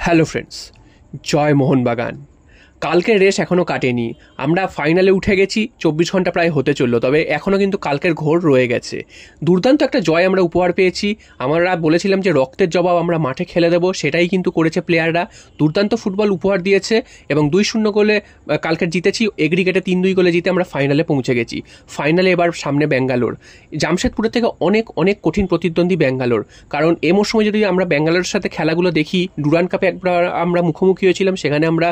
Hello friends, জয় মোহনবাগান। কালকের race এখনও কাটেনি। আমরা ফাইনালে উঠে গেছি, 24 ঘন্টা প্রায় হতে চললো, তবে এখনও কিন্তু কালকের ঘোর রয়ে গেছে। দুর্দান্ত একটা জয় আমরা উপহার পেয়েছি। আমরা বলেছিলাম যে রক্তের জবাব আমরা মাঠে খেলে দেবো, সেটাই কিন্তু করেছে প্লেয়াররা। দুর্দান্ত ফুটবল উপহার দিয়েছে এবং 2-0 গোলে কালকের জিতেছি। এগ্রিগেটে 3-2 গোলে জিতে আমরা ফাইনালে পৌঁছে গেছি। ফাইনালে এবার সামনে ব্যাঙ্গালোর, জামশেদপুরের থেকে অনেক অনেক কঠিন প্রতিদ্বন্দ্বী ব্যাঙ্গালোর। কারণ এমন সময় যদি আমরা ব্যাঙ্গালোরের সাথে খেলাগুলো দেখি, ডুরান্ড কাপে একবার আমরা মুখোমুখি হয়েছিলাম, সেখানে আমরা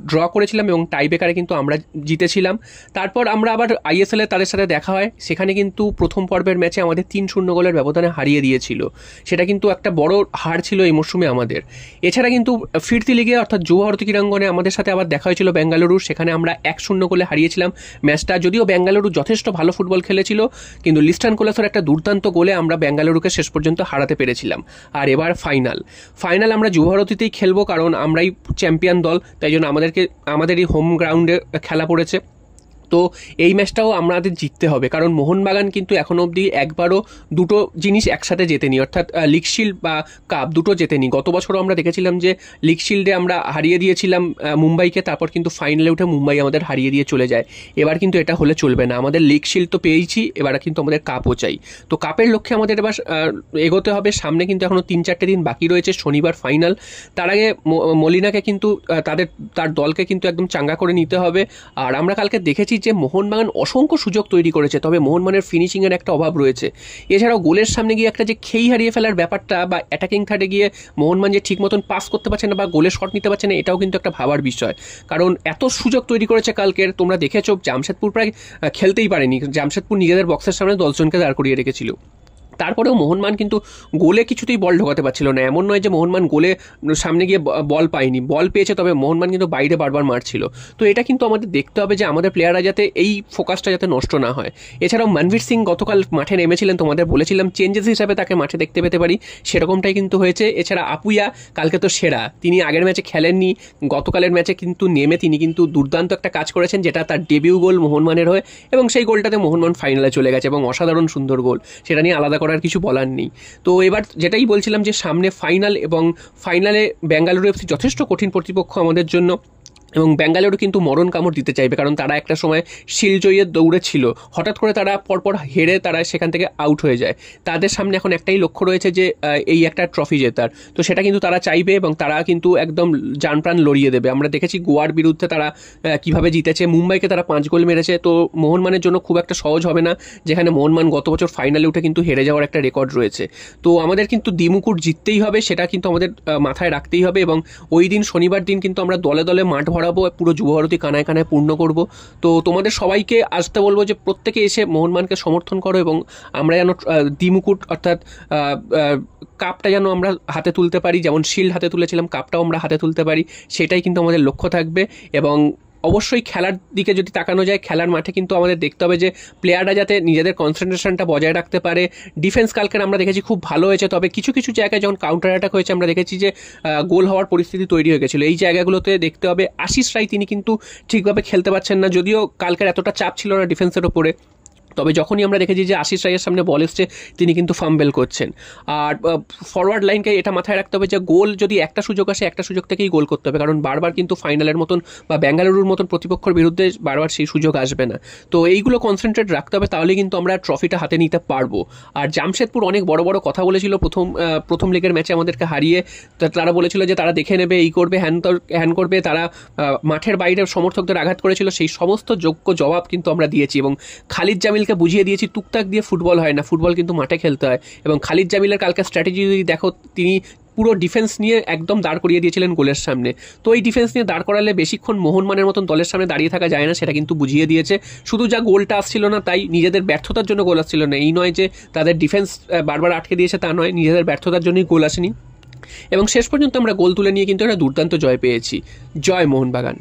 ড্র করেছিলাম এবং টাইব্রেকারে কিন্তু আমরা জিতেছিলাম। তারপর আমরা আবার আইএসএলে তাদের সাথে দেখা হয়, সেখানে কিন্তু প্রথম পর্বের ম্যাচে আমাদের 3-0 গোলের ব্যবধানে হারিয়ে দিয়েছিল। সেটা কিন্তু একটা বড় হার ছিল এই মরশুমে আমাদের। এছাড়া কিন্তু ফিরতি লিগে অর্থাৎ যুবভারতী ক্রীড়াঙ্গনে আমাদের সাথে আবার দেখা হয়েছিল বেঙ্গালুরুর, সেখানে আমরা 1-0 গোলে হারিয়েছিলাম ম্যাচটা। যদিও বেঙ্গালুরু যথেষ্ট ভালো ফুটবল খেলেছিল, কিন্তু লিস্টান কোলাসের একটা দুর্দান্ত গোলে আমরা বেঙ্গালুরুকে শেষ পর্যন্ত হারাতে পেরেছিলাম। আর এবার ফাইনাল আমরা যুবভারতীতেই খেলবো, কারণ আমরাই চ্যাম্পিয়ন দল, তাই জন্য আমাদেরই হোম গ্রাউন্ডে খেলা পড়েছে। তো এই ম্যাচটাও আমাদের জিততে হবে, কারণ মোহনবাগান কিন্তু এখনও অবধি একবারও দুটো জিনিস একসাথে জেতেনি, অর্থাৎ লিগ শিল্ড বা কাপ দুটো জেতেনি। গত বছরও আমরা দেখেছিলাম যে লিগ শিল্ডে আমরা হারিয়ে দিয়েছিলাম মুম্বাইকে, তারপর কিন্তু ফাইনালে উঠে মুম্বাই আমাদের হারিয়ে দিয়ে চলে যায়। এবার কিন্তু এটা হলে চলবে না, আমাদের লিগ শিল্ড তো পেয়েছি, এবার কিন্তু আমাদের কাপও চাই। তো কাপের লক্ষ্যে আমাদের এবার এগোতে হবে। সামনে কিন্তু এখনও 3-4 দিন বাকি রয়েছে, শনিবার ফাইনাল। তার আগে মলিনাকে কিন্তু তার দলকে কিন্তু একদম চাঙ্গা করে নিতে হবে। আর আমরা কালকে দেখেছি যে মোহনবাগান অসংখ্য সুযোগ তৈরি করেছে, তবে মোহনবাগানের ফিনিশিংয়ের একটা অভাব রয়েছে। এছাড়াও গোলের সামনে গিয়ে একটা যে খেই হারিয়ে ফেলার ব্যাপারটা, বা অ্যাটাকিং থার্ডে গিয়ে মোহনবাগান যে ঠিক মতন পাস করতে পারছে না বা গোলে শট নিতে পারছে না, এটাও কিন্তু একটা ভাবার বিষয়। কারণ এত সুযোগ তৈরি করেছে কালকের, তোমরা দেখেছো জামশেদপুর প্রায় খেলতেই পারেনি। জামশেদপুর নিজেদের বক্সের সামনে 10 জনকে দাঁড় করিয়ে রেখেছিল। তারপরেও মোহনবাগান কিন্তু গোলে কিছুতেই বল ঢোকাতে পারছিল না। এমন নয় যে মোহনবাগান গোলে সামনে গিয়ে বল পায়নি, বল পেয়েছে, তবে মোহনবাগান কিন্তু বাইরে বারবার মারছিল। তো এটা কিন্তু আমাদের দেখতে হবে যে আমাদের প্লেয়াররা যাতে এই ফোকাসটা যাতে নষ্ট না হয়। এছাড়াও মনবীর সিং গতকাল মাঠে নেমেছিলেন, তোমাদের বলেছিলাম চেঞ্জেস হিসাবে তাকে মাঠে দেখতে পেতে পারি, সেরকমটাই কিন্তু হয়েছে। এছাড়া আপুইয়া কালকে তো সেরা, তিনি আগের ম্যাচে খেলেননি, গতকালের ম্যাচে কিন্তু নেমে তিনি কিন্তু দুর্দান্ত একটা কাজ করেছেন, যেটা তার ডেবিউ গোল মোহনবাগানের হয়ে, এবং সেই গোলটাতে মোহনবাগান ফাইনালে চলে গেছে এবং অসাধারণ সুন্দর গোল, সেটা নিয়ে আলাদা করার কিছু বলার নেই। তো এবার যেটাই বলছিলাম যে সামনে ফাইনাল, এবং ফাইনালে বেঙ্গালুরু এফসি যথেষ্ট কঠিন প্রতিপক্ষ আমাদের জন্য, এবং বেঙ্গালুরু কিন্তু মরণ কামড় দিতে চাইবে, কারণ তারা একটা সময় শিল্ড জয়ের দৌড়ে ছিল, হঠাৎ করে তারা পরপর হেরে তারা সেখান থেকে আউট হয়ে যায়। তাদের সামনে এখন একটাই লক্ষ্য রয়েছে যে এই একটা ট্রফি জেতার, তো সেটা কিন্তু তারা চাইবে এবং তারা কিন্তু একদম জানপ্রাণ লড়িয়ে দেবে। আমরা দেখেছি গোয়ার বিরুদ্ধে তারা কিভাবে জিতেছে, মুম্বাইকে তারা 5 গোল মেরেছে। তো মোহনবাগানের জন্য খুব একটা সহজ হবে না, যেখানে মোহনবাগান গত বছর ফাইনালে উঠে কিন্তু হেরে যাওয়ার একটা রেকর্ড রয়েছে। তো আমাদের কিন্তু দ্বিমুকুট জিততেই হবে, সেটা কিন্তু আমাদের মাথায় রাখতেই হবে। এবং ওই দিন শনিবার দিন কিন্তু আমরা দলে দলে মাঠ ভরাবো, পুরো যুবভারতী কানায় কানায় পূর্ণ করব। তো তোমাদের সবাইকে আসতে বলবো যে প্রত্যেকে এসে মোহনবাগানকে সমর্থন করো, এবং আমরা যেন দ্বিমুকুট অর্থাৎ কাপটা যেন আমরা হাতে তুলতে পারি, যেমন শিল্ড হাতে তুলেছিলাম, কাপটাও আমরা হাতে তুলতে পারি, সেটাই কিন্তু আমাদের লক্ষ্য থাকবে। এবং অবশ্যই খেলার দিকে যদি তাকানো যায়, খেলার মাঠে কিন্তু আমাদের দেখতে হবে যে প্লেয়াররা যাতে নিজেদের কনসেন্ট্রেশনটা বজায় রাখতে পারে। ডিফেন্স কালকের আমরা দেখেছি খুব ভালো হয়েছে, তবে কিছু কিছু জায়গায় যখন কাউন্টার অ্যাটাক হয়েছে আমরা দেখেছি যে গোল হওয়ার পরিস্থিতি তৈরি হয়ে গেছিলো। এই জায়গাগুলোতে দেখতে হবে। আশিস রায় তিনি কিন্তু ঠিকভাবে খেলতে পারছেন না, যদিও কালকের এতটা চাপ ছিল না ডিফেন্সের ওপরে, তবে যখনই আমরা দেখেছি যে আশিস রায়ের সামনে বল এসছে, তিনি কিন্তু ফাম্বেল করছেন। আর ফরওয়ার্ড লাইনকে এটা মাথায় রাখতে হবে যে গোল যদি একটা সুযোগ আসে, একটা সুযোগ থেকেই গোল করতে হবে, কারণ বারবার কিন্তু ফাইনালের মতন বা বেঙ্গালুরুর মতন প্রতিপক্ষের বিরুদ্ধে বারবার সেই সুযোগ আসবে না। তো এইগুলো কনসেন্ট্রেট রাখতে হবে, তাহলে কিন্তু আমরা ট্রফিটা হাতে নিতে পারবো। আর জামশেদপুর অনেক বড় বড় কথা বলেছিল প্রথম লিগের ম্যাচে আমাদেরকে হারিয়ে। তারা বলেছিল যে তারা দেখে নেবে, এই করবে, হ্যান করবে, তারা মাঠের বাইরে সমর্থকদের আঘাত করেছিল। সেই সমস্ত যোগ্য জবাব কিন্তু আমরা দিয়েছি, এবং খালিদ জামিল বুঝিয়ে দিয়েছি টুকটাক দিয়ে ফুটবল হয় না, ফুটবল কিন্তু মাঠে খেলতে হয়। এবং খালিদ জামিলের কালকে স্ট্র্যাটেজি যদি দেখো, তিনি পুরো ডিফেন্স নিয়ে একদম দাঁড় করিয়ে দিয়েছিলেন গোলের সামনে। তো এই ডিফেন্স নিয়ে দাঁড় করালে বেশিক্ষণ মোহনবাগানের মতন দলের সামনে দাঁড়িয়ে থাকা যায় না, সেটা কিন্তু বুঝিয়ে দিয়েছে। শুধু যা গোলটা আসছিল না তাই, নিজেদের ব্যর্থতার জন্য গোল আসছিল না, এই নয় যে তাদের ডিফেন্স বারবার আটকে দিয়েছে, তা নয়, নিজেদের ব্যর্থতার জন্যই গোল আসেনি। এবং শেষ পর্যন্ত আমরা গোল তুলে নিয়ে কিন্তু একটা দুর্দান্ত জয় পেয়েছি। জয় মোহনবাগান।